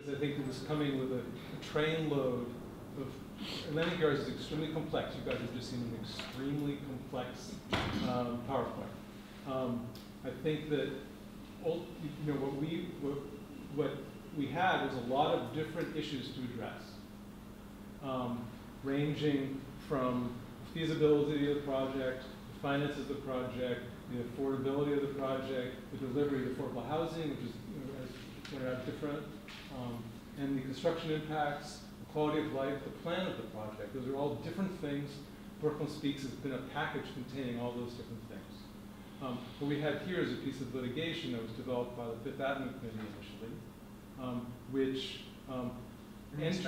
because I think it was coming with a train load of, landing yards is extremely complex. You guys have just seen an extremely complex PowerPoint. I think that what we had was a lot of different issues to address, ranging from feasibility of the project, the finances of the project, the affordability of the project, the delivery of affordable housing, which is, as pointed out, different, and the construction impacts, the quality of life, the plan of the project. Those are all different things. Brooklyn Speaks has been a package containing all those different things. What we have here is a piece of litigation that was developed by the Fifth Avenue Committee initially, which that's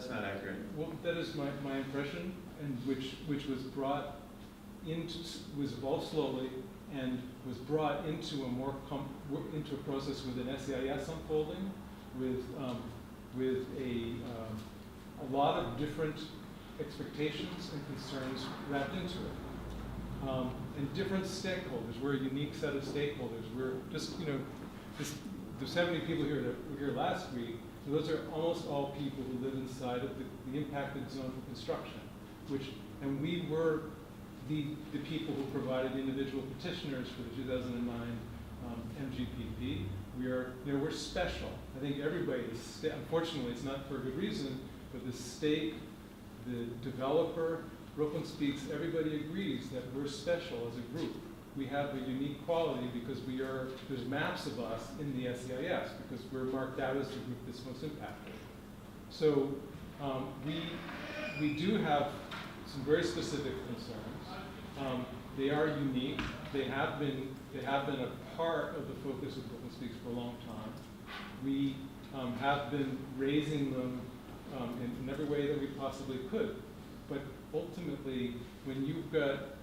not accurate. Well, that is my impression, and which was brought into, was evolved slowly and was brought into a more into a process with an SEIS unfolding, with a lot of different expectations and concerns wrapped into it. And different stakeholders. We're a unique set of stakeholders. We're just, the 70 people here that were here last week, so those are almost all people who live inside of the impacted zone for construction, and we were the people who provided the individual petitioners for the 2009 MGPP. We're special. I think everybody, unfortunately it's not for a good reason, but the state, the developer, Brooklyn Speaks, everybody agrees that we're special as a group. We have a unique quality because there's maps of us in the SEIS because we're marked out as the group that's most impacted. So we do have some very specific concerns. They are unique. They have been a part of the focus of Brooklyn Speaks for a long time. We have been raising them in every way that we possibly could. But ultimately, when you've got,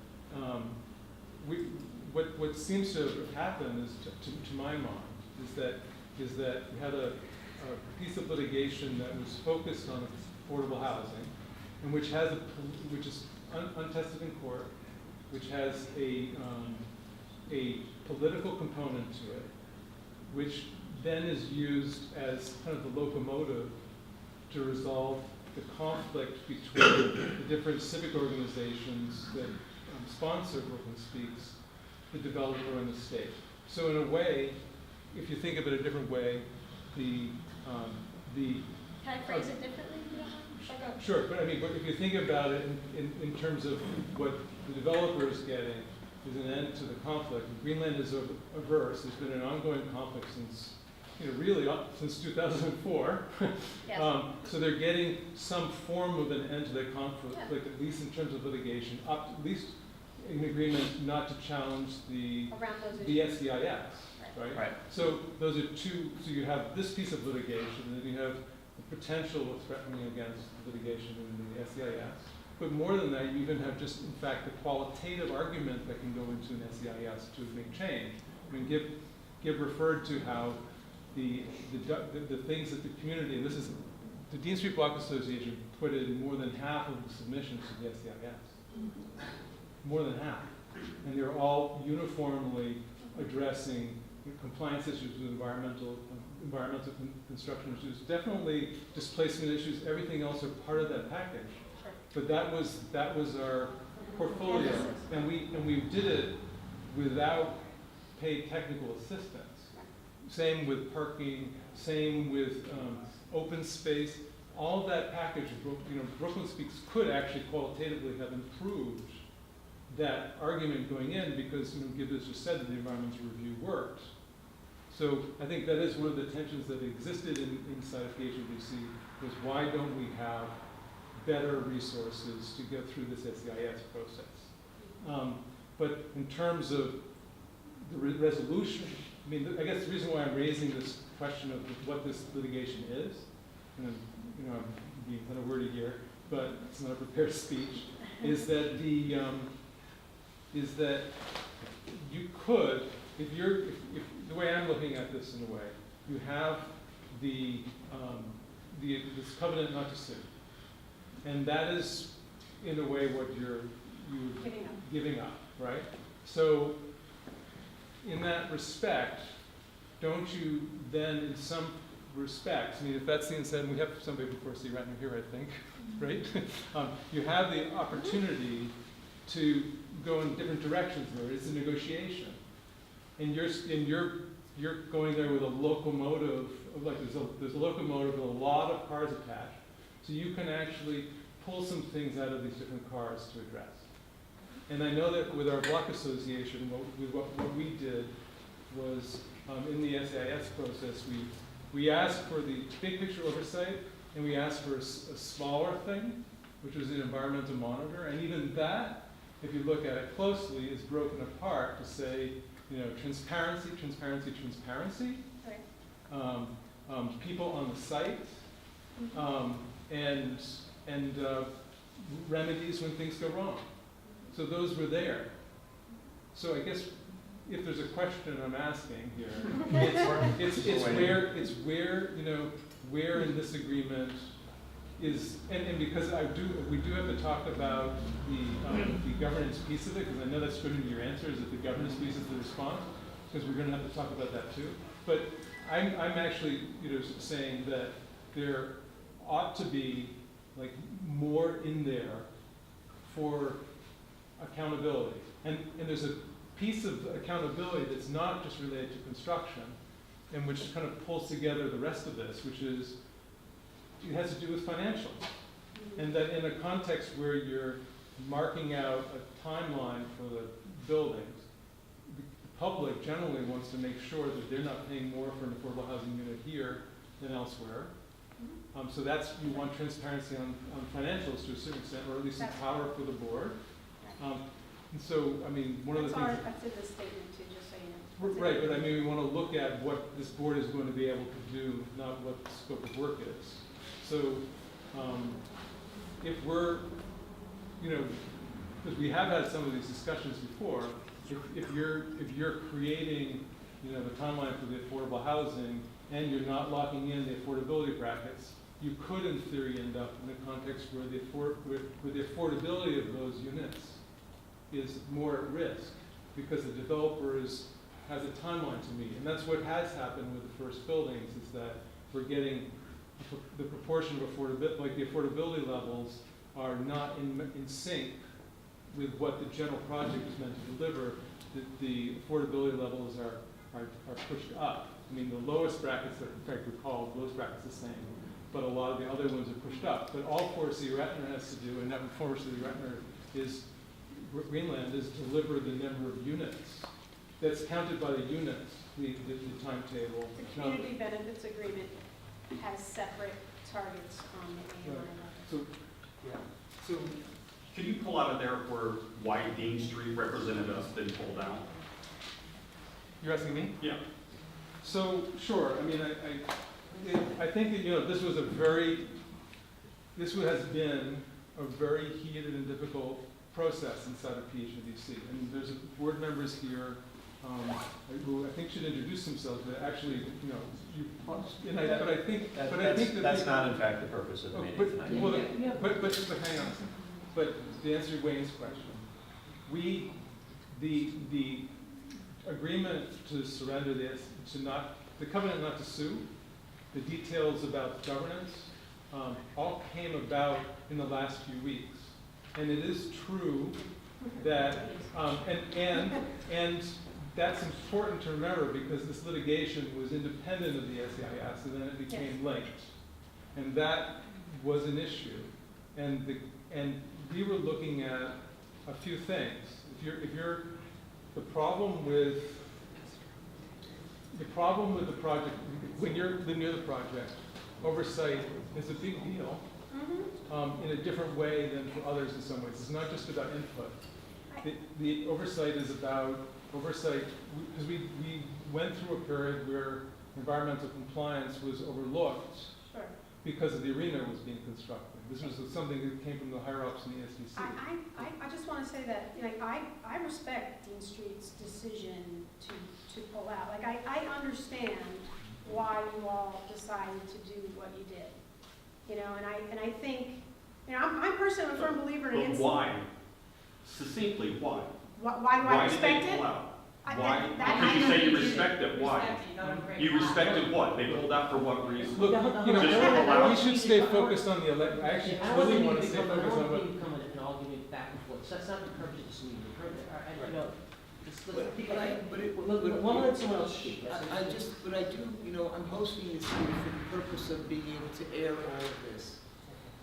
what seems to have happened is, to my mind, is that we had a piece of litigation that was focused on affordable housing, and which is untested in court, which has a political component to it, which then is used as kind of the locomotive to resolve the conflict between the different civic organizations that sponsor Brooklyn Speaks, the developer, and the state. So in a way, if you think of it a different way, Can I phrase it differently? Sure, but I mean, but if you think about it in terms of what the developer is getting is an end to the conflict. Greenland is averse. There's been an ongoing conflict since, really since 2004. Yes. So they're getting some form of an end to their conflict, at least in terms of litigation, at least in agreement not to challenge the SEIS, right? So those are two. So you have this piece of litigation, and then you have the potential of threatening against litigation in the SEIS. But more than that, you even have just, in fact, the qualitative argument that can go into an SEIS to make change. I mean, Gib referred to how the things that the community, and this is, the Dean Street Block Association put in more than half of the submissions to the SEIS. More than half. And they're all uniformly addressing compliance issues with environmental construction issues, definitely displacement issues, everything else are part of that package. But that was our portfolio, and we did it without paid technical assistance. Same with parking, same with open space. All of that package, Brooklyn Speaks could actually qualitatively have improved that argument going in because Gib has just said that the environmental review worked. So I think that is one of the tensions that existed inside of PHNDC was why don't we have better resources to go through this SEIS process. But in terms of the resolution, I mean, I guess the reason why I'm raising this question of what this litigation is, and I'm being kind of wordy here, but it's not a prepared speech, is that you could, if the way I'm looking at this in a way, you have this covenant not to sue. And that is, in a way, what you're giving up, right? So, in that respect, don't you then, in some respects, I mean, if that's being said, and we have somebody before City Ratner here, I think, right? You have the opportunity to go in different directions there. It's a negotiation. And you're going there with a locomotive, like there's a locomotive with a lot of cars attached. So you can actually pull some things out of these different cars to address. And I know that with our block association, what we did was, in the SAIS process, we asked for the big picture oversight, and we asked for a smaller thing, which was an environmental monitor. And even that, if you look at it closely, is broken apart to say, you know, transparency, transparency, transparency. Right. People on the site, and remedies when things go wrong. So those were there. So I guess if there's a question I'm asking here, it's where you know, where in this agreement is, and because we do have to talk about the governance piece of it, because I know that's going to be your answer, is that the governance piece is the response, because we're going to have to talk about that too. But I'm actually, you know, saying that there ought to be like more in there for accountability, and there's a piece of accountability that's not just related to construction, and which kind of pulls together the rest of this, which is, it has to do with financials. And that in a context where you're marking out a timeline for the buildings, the public generally wants to make sure that they're not paying more for an affordable housing unit here than elsewhere. So that's, you want transparency on financials to a certain extent, or at least some power for the board. And so, I mean, one of the things. That's in the statement too, just so you know. Right, but I mean, we want to look at what this board is going to be able to do, not what the scope of work is. So, if we're, you know, because we have had some of these discussions before, if you're creating, you know, the timeline for the affordable housing, and you're not locking in the affordability brackets, you could, in theory, end up in a context where the affordability of those units is more at risk, because the developer has a timeline to meet. And that's what has happened with the first buildings, is that we're getting the proportion of affordability, like the affordability levels are not in sync with what the general project is meant to deliver. The affordability levels are pushed up. I mean, the lowest brackets, that in fact we call lowest brackets the same, but a lot of the other ones are pushed up. But all City Ratner has to do, and that for City Ratner is, Greenland, is deliver the number of units. That's counted by the units, the timetable. The community benefits agreement has separate targets on the AMI level. So, yeah. So, can you pull out of there why Dean Street represented us been pulled out? You're asking me? Yeah. So, sure. I mean, I think that, you know, this has been a very heated and difficult process inside of PHNDC. And there's board members here who I think should introduce themselves, but actually, you know, that's not in fact the purpose of the meeting tonight. But hang on a second. But to answer Wayne's question, the agreement to surrender this, the covenant not to sue, the details about governance, all came about in the last few weeks. And it is true that, and that's important to remember, because this litigation was independent of the SEIS, and then it became linked. And that was an issue. And we were looking at a few things. The problem with the project, when you're near the project, oversight is a big deal. In a different way than for others in some ways. It's not just about input. The oversight is about oversight, because we went through a period where environmental compliance was overlooked because of the arena was being constructed. This was something that came from the higher-ups in the ESDC. I just want to say that, you know, I respect Dean Street's decision to pull out. Like, I understand why you all decided to do what you did. You know, and I think, you know, I'm personally a firm believer in. But why? Succinctly, why? Why do I respect it? Pull out? Why? Because you say you respect it, why? You respected what? They pulled out for what reason? Look, Just we allow- should stay focused on the elect, I actually really want to stay focused on what. I don't want to come in and argument back and forth, so that's not the purpose of this meeting. The purpose, you know, one let someone else speak. But I do, you know, I'm hosting this meeting for the purpose of being able to air all of this.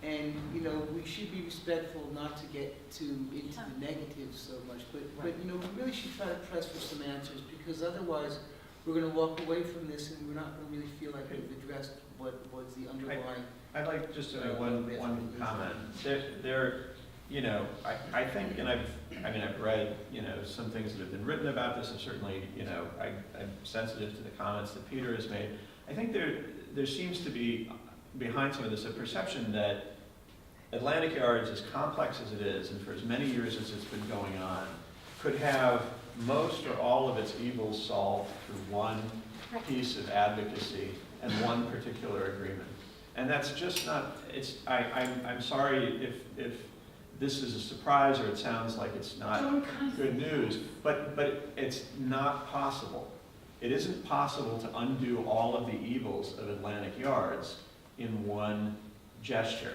And, you know, we should be respectful not to get into the negatives so much, but, you know, we really should try to press for some answers, because otherwise we're gonna walk away from this and we're not gonna really feel like we've addressed what was the underlying. I'd like just to make one comment. There, you know, I think, and I've read, you know, some things that have been written about this, and certainly, you know, I'm sensitive to the comments that Peter has made. I think there seems to be, behind some of this, a perception that Atlantic Yards, as complex as it is, and for as many years as it's been going on, could have most or all of its evils solved through one piece of advocacy and one particular agreement. And that's just not, I'm sorry if this is a surprise or it sounds like it's not good news, but it's not possible. It isn't possible to undo all of the evils of Atlantic Yards in one gesture.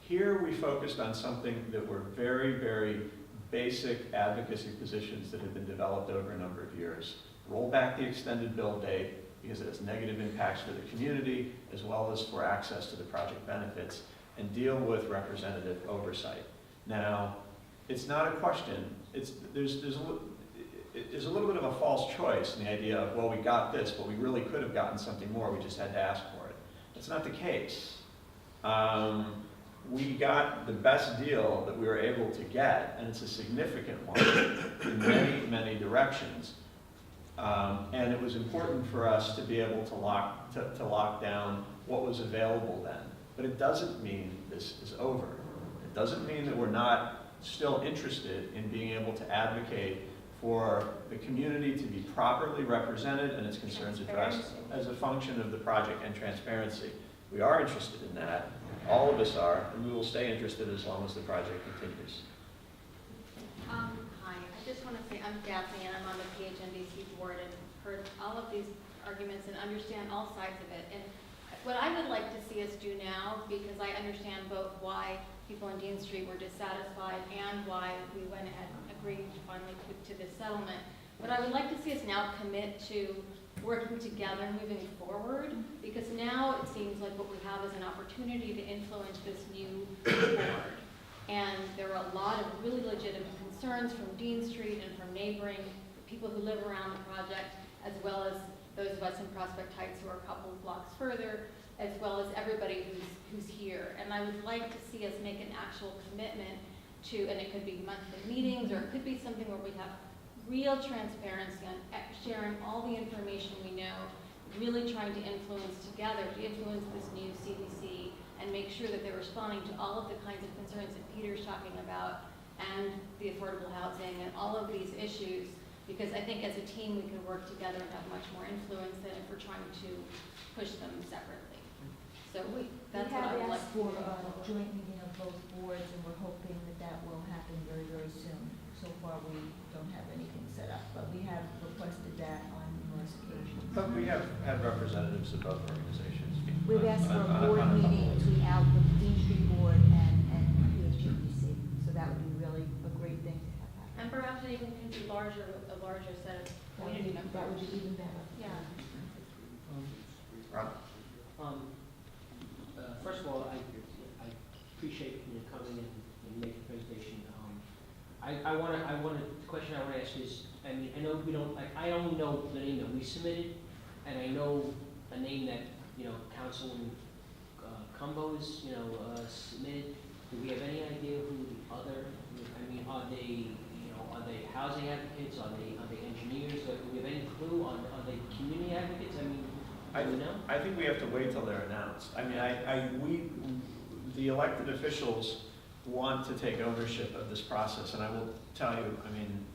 Here we focused on something that were very, very basic advocacy positions that have been developed over a number of years. Roll back the extended build date because it has negative impacts for the community as well as for access to the project benefits, and deal with representative oversight. Now, it's not a question. There's a little bit of a false choice in the idea of, well, we got this, but we really could have gotten something more. We just had to ask for it. That's not the case. We got the best deal that we were able to get, and it's a significant one in many, many directions. And it was important for us to be able to lock down what was available then. But it doesn't mean this is over. It doesn't mean that we're not still interested in being able to advocate for the community to be properly represented and its concerns addressed as a function of the project and transparency. We are interested in that. All of us are, and we will stay interested as long as the project continues. Hi, I just want to say I'm Daphne and I'm on the PHNDC board and heard all of these arguments and understand all sides of it. And what I would like to see us do now, because I understand both why people on Dean Street were dissatisfied and why we went ahead and agreed finally to this settlement, but I would like to see us now commit to working together, moving forward, because now it seems like what we have is an opportunity to influence this new board. And there are a lot of really legitimate concerns from Dean Street and from neighboring people who live around the project, as well as those of us in Prospect Heights who are a couple of blocks further, as well as everybody who's here. And I would like to see us make an actual commitment to, and it could be monthly meetings, or it could be something where we have real transparency on sharing all the information we know, really trying to influence together, to influence this new CDC and make sure that they're responding to all of the kinds of concerns that Peter's talking about and the affordable housing and all of these issues, because I think as a team we can work together and have much more influence than if we're trying to push them separately. So that's what I would like for a joint meeting of both boards, and we're hoping that will happen very, very soon. So far, we don't have anything set up, but we have requested that on numerous occasions. But we have had representatives of both organizations. We've asked for a board meeting between the Dean Street Board and PHNDC, so that would be really a great thing to have happen. And perhaps it even can be larger, with a larger set of community members. That would be even better. Yeah. Ron? First of all, I appreciate you coming and making the presentation. The question I want to ask is, I mean, I know we don't, like, I only know the name that we submitted, and I know a name that, you know, Councilman Cumbo's, you know, submitted. Do we have any idea who the other, I mean, are they housing advocates? Are they engineers? Do we have any clue on, are they community advocates? I mean, do we know? I think we have to wait till they're announced. I mean, the elected officials want to take ownership of this process, and I will tell you, I mean,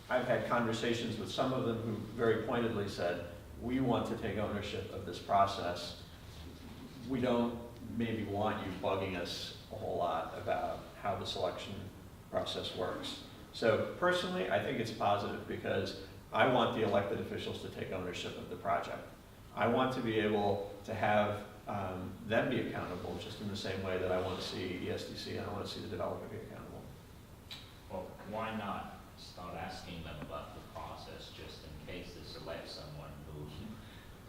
I've had conversations with some of them who very pointedly said, we want to take ownership of this process. We don't maybe want you bugging us a whole lot about how the selection process works. So personally, I think it's positive because I want the elected officials to take ownership of the project. I want to be able to have them be accountable, just in the same way that I want to see ESDC and I want to see the developer be accountable. Well, why not start asking them about the process, just in case they select someone who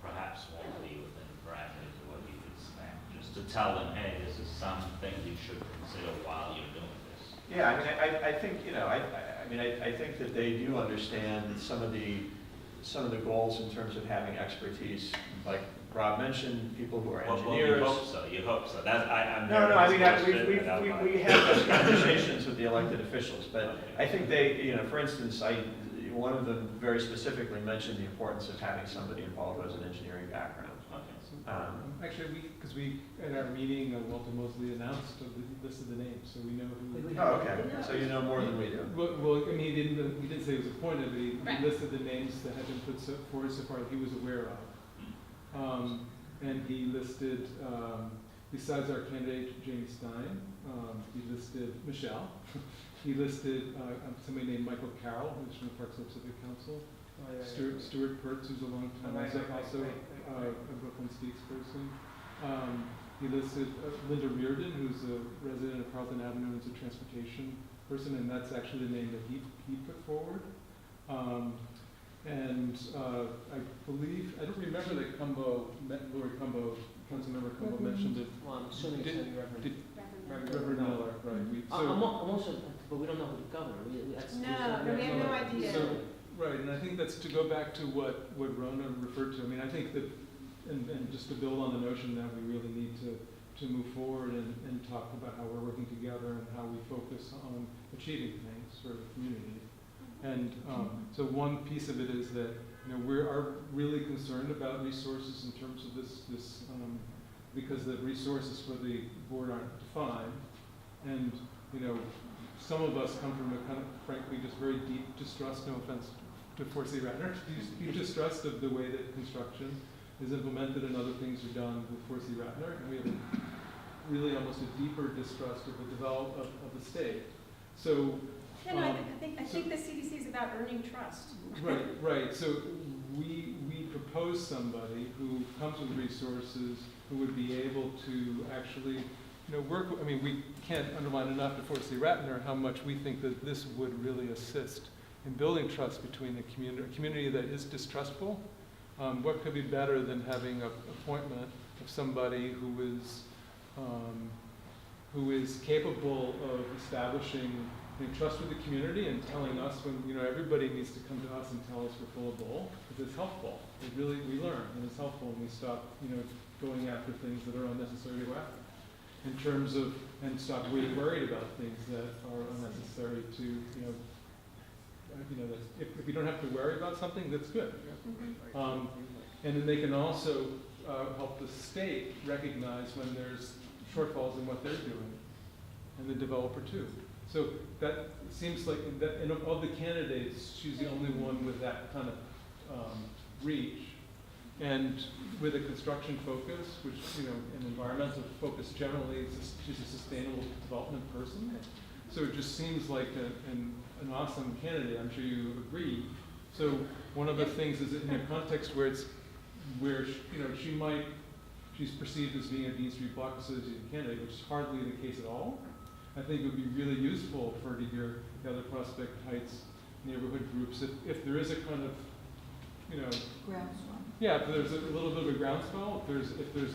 perhaps won't be within the parameters of what you expect, just to tell them, hey, this is something you should consider while you're doing this. Yeah, I mean, I think, you know, I think that they do understand some of the goals in terms of having expertise, like Rob mentioned, people who are engineers. Well, you hope so. I'm No, I mean, very we have those conversations with the elected officials, but Okay. I think they, you know, for instance, one of them very specifically mentioned the importance of having somebody involved who has an engineering background. Actually, because we, at our meeting, Walter Mosley announced the list of the names, so we know who. Oh, okay, so you know more than we do. Well, I mean, he didn't say he was appointed, but he Right. listed the names that had been put forward so far that he was aware of. And he listed, besides our candidate, Jamie Stein, he listed Michelle. He listed somebody named Michael Carroll, who's from the Park Slope Civic Council. Stuart Pertz, who's a long time, also a Brooklyn Speaks person. He listed Linda Reardon, who's a resident of Carlton Avenue and is a transportation person, and that's actually the name that he put forward. I believe, I don't remember that Lori Cumbo, Councilmember Cumbo mentioned it. Well, I'm assuming it's going to be Reverend Miller, right. I'm also, but we don't know who the governor, that's. No, we have no idea. So, right, and I think that's to go back to what Rona referred to. I mean, I think that, and just to build on the notion that we really need to move forward and talk about how we're working together and how we focus on achieving things for the community. And so one piece of it is that, you know, we are really concerned about resources in terms of this because the resources for the board aren't defined. And, you know, some of us come from a kind of, frankly, just very deep distrust, no offense to City Ratner, deep distrust of the way that construction is implemented and other things are done with City Ratner. And we have really almost a deeper distrust of the state. So, I think the CDC is about earning trust. Right. So we propose somebody who comes with resources, who would be able to actually, you know, work. I mean, we can't underline enough to City Ratner how much we think that this would really assist in building trust between the community. A community that is distrustful. What could be better than having an appointment of somebody who is capable of establishing trust with the community and telling us when, you know, everybody needs to come to us and tell us we're full of bull, because it's helpful. We learn, and it's helpful, and we stop, you know, going after things that are unnecessary to go after. In terms of, and stop being worried about things that are unnecessary to, you know, that if you don't have to worry about something, that's good. And then they can also help the state recognize when there's shortfalls in what they're doing, and the developer too. So that seems like, and of the candidates, she's the only one with that kind of reach. And with a construction focus, which, you know, an environmental focus generally, she's a sustainable development person. So it just seems like an awesome candidate. I'm sure you agree. So one of the things is in a context where you know, she's perceived as being a Dean Street Block Association candidate, which is hardly the case at all. I think it would be really useful for her to hear the other Prospect Heights neighborhood groups if there is a kind of, you know, Groundswell. yeah, if there's a little bit of a groundswell, if there's